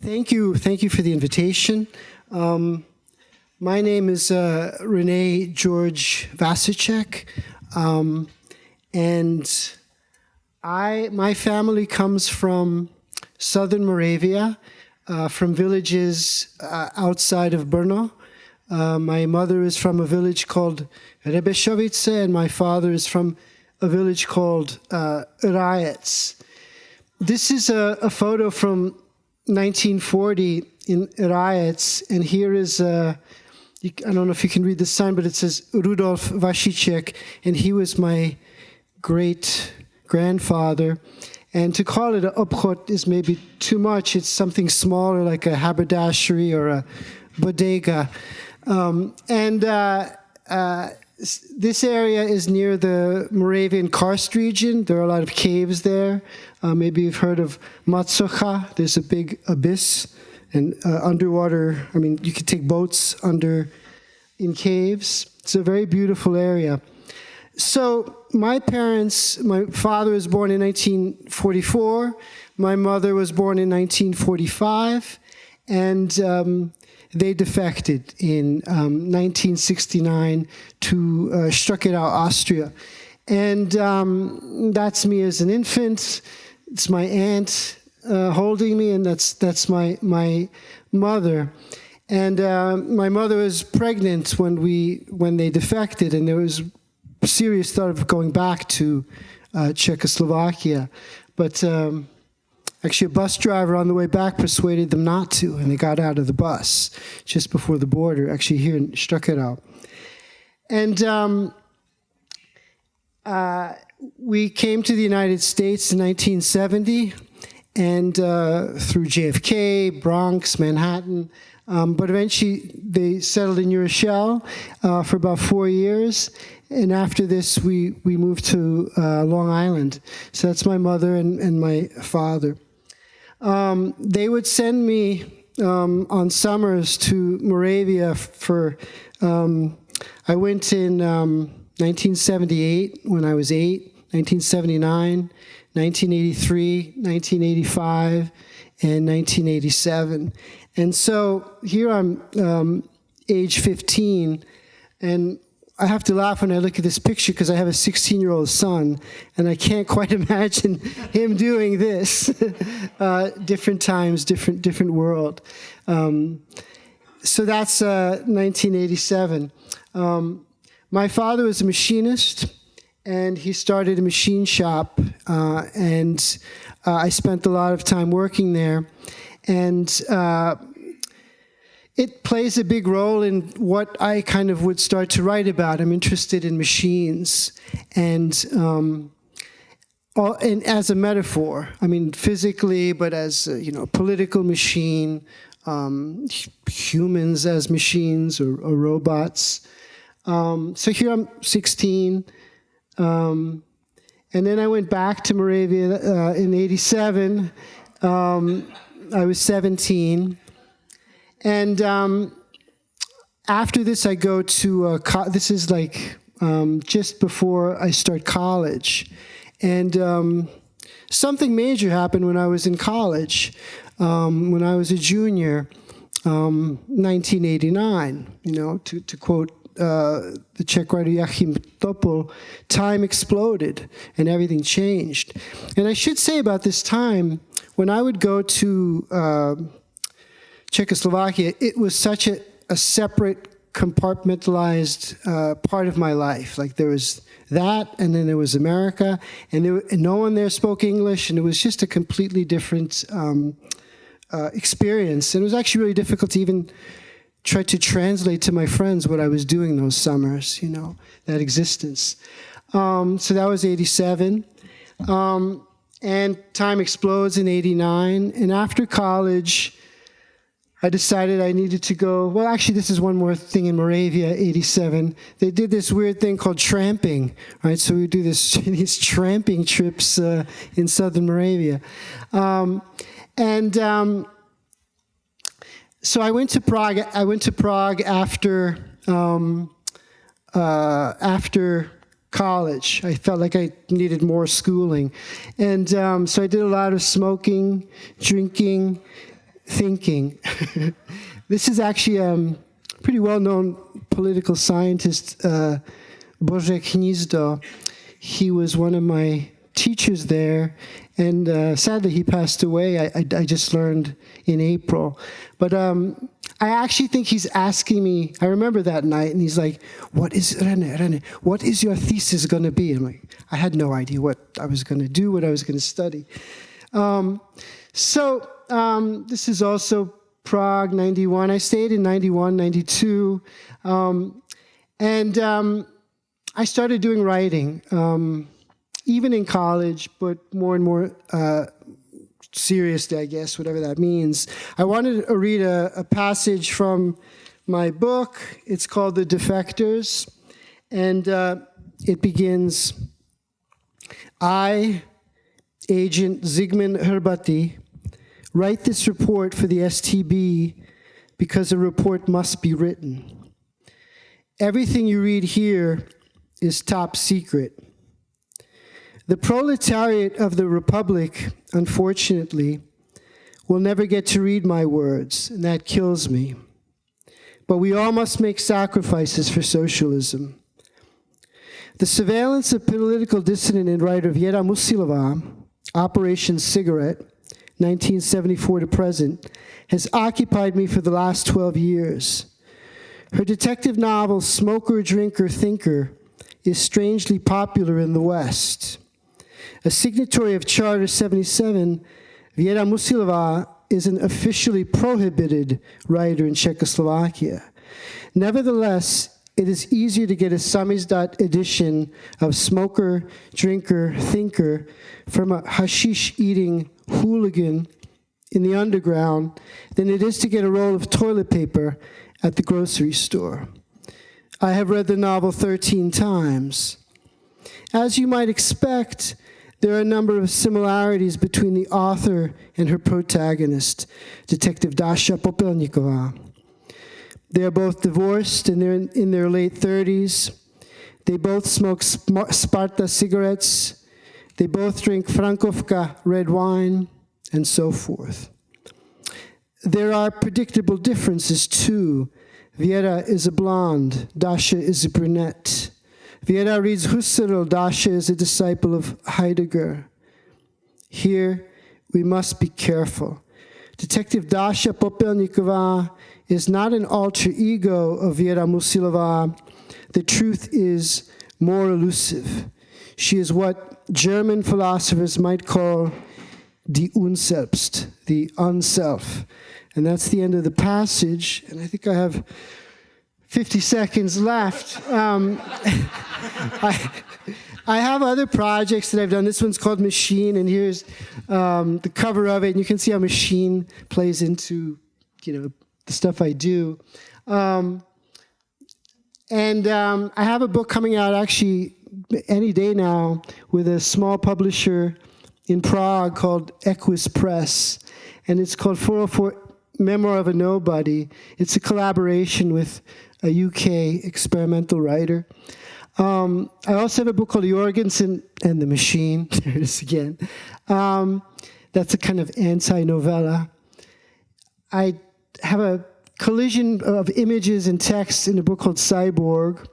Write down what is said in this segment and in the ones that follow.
Thank you for the invitation. My name is René Georg Vasicek, and my family comes from southern Moravia, from villages outside of Brno. My mother is from a village called Rebešovice, and my father is from a village called Rajec. This is a photo from 1940 in Rajec, and here is, I don't know if you can read the sign, but it says Rudolf Vasicek, and he was my great-grandfather. And to call it an obchod is maybe too much. It's something smaller, like a haberdashery or a bodega. This area is near the Moravian karst region. There are a lot of caves there. Maybe you've heard of Matsocha. There's a big abyss and underwater. I mean, you can take boats under in caves. It's a very beautiful area. So my father was born in 1944. My mother was born in 1945. And they defected in 1969 to Astoria, Austria. And that's me as an infant. It's my aunt holding me, and that's my mother. And my mother was pregnant when they defected, and there was serious thought of going back to Czechoslovakia. But actually, a bus driver on the way back persuaded them not to, and they got out of the bus just before the border, actually here in Astoria. And we came to the United States in 1970, and through JFK, Bronx, Manhattan, but eventually they settled in New Rochelle for about 4 years. And after this, we moved to Long Island. So that's my mother and my father. They would send me on summers to Moravia for, I went in 1978 when I was 8, 1979, 1983, 1985, and 1987. And so here I'm age 15, and I have to laugh when I look at this picture because I have a 16-year-old son, and I can't quite imagine him doing this. Different times, different world. So that's 1987. My father was a machinist, and he started a machine shop, and I spent a lot of time working there. And it plays a big role in what I kind of would start to write about. I'm interested in machines, and as a metaphor. I mean, physically, but as a, political machine, humans as machines or robots. So here I'm 16, and then I went back to Moravia in '87. I was 17. And after this, I go to, this is like just before I start college. And something major happened when I was in college, when I was a junior, 1989, to quote the Czech writer Joachim Topol, time exploded and everything changed. And I should say about this time, when I would go to Czechoslovakia, it was such a separate, compartmentalized part of my life. Like there was that, and then there was America, and no one there spoke English, and it was just a completely different experience. And it was actually really difficult to even try to translate to my friends what I was doing those summers, that existence. So that was '87. And time explodes in '89, and after college, I decided I needed to go, well, actually, this is one more thing in Moravia, '87. They did this weird thing called tramping, right? So we do these tramping trips in southern Moravia. So I went to Prague. I went to Prague after college. I felt like I needed more schooling. And so I did a lot of smoking, drinking, thinking. This is actually a pretty well-known political scientist, Božek Hnízdo. He was one of my teachers there, and sadly he passed away. I just learned in April. But I actually think he's asking me, I remember that night, and he's like, what is, René, what is your thesis going to be? I'm like, I had no idea what I was going to do, what I was going to study. This is also Prague, 91. I stayed in 91, 92. I started doing writing, even in college, but more and more seriously, I guess, whatever that means. I wanted to read a passage from my book. It's called The Defectors, and it begins, I, Agent Zygmunt Herbati, write this report for the STB because a report must be written. Everything you read here is top secret. The proletariat of the Republic, unfortunately, will never get to read my words, and that kills me. But we all must make sacrifices for socialism. The surveillance of political dissident and writer Věra Musilová, Operation Cigarette, 1974 to present, has occupied me for the last 12 years. Her detective novel, Smoker, Drinker, Thinker, is strangely popular in the West. A signatory of Charter 77, Věra Musilová is an officially prohibited writer in Czechoslovakia. Nevertheless, it is easier to get a samizdat edition of Smoker, Drinker, Thinker from a hashish-eating hooligan in the underground than it is to get a roll of toilet paper at the grocery store. I have read the novel 13 times. As you might expect, there are a number of similarities between the author and her protagonist, Detective Dasha Popelniková. They are both divorced and they're in their late 30s. They both smoke Sparta cigarettes. They both drink Frankovka red wine, and so forth. There are predictable differences, too. Věra is a blonde, Dasha is a brunette. Věra reads Husserl, Dasha is a disciple of Heidegger. Here, we must be careful. Detective Dasha Popelniková is not an alter ego of Věra Musilová. The truth is more elusive. She is what German philosophers might call die Unselbst, the unself. And that's the end of the passage, and I think I have 50 seconds left. I have other projects that I've done. This one's called Machine, and here's the cover of it, and you can see how Machine plays into, the stuff I do. I have a book coming out actually any day now with a small publisher in Prague called Equus Press, and it's called 404 Memoir of a Nobody. It's a collaboration with a UK experimental writer. I also have a book called Jörgensen and the Machine. There it is again. That's a kind of anti-novella. I have a collision of images and text in a book called Cyborg.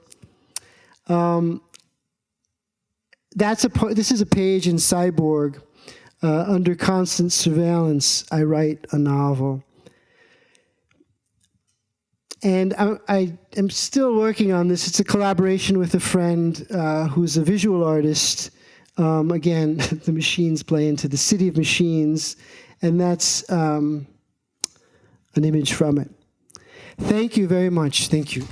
This is a page in Cyborg. Under constant surveillance, I write a novel. And I am still working on this. It's a collaboration with a friend who's a visual artist. Again, the machines play into the City of Machines, and that's an image from it. Thank you very much. Thank you.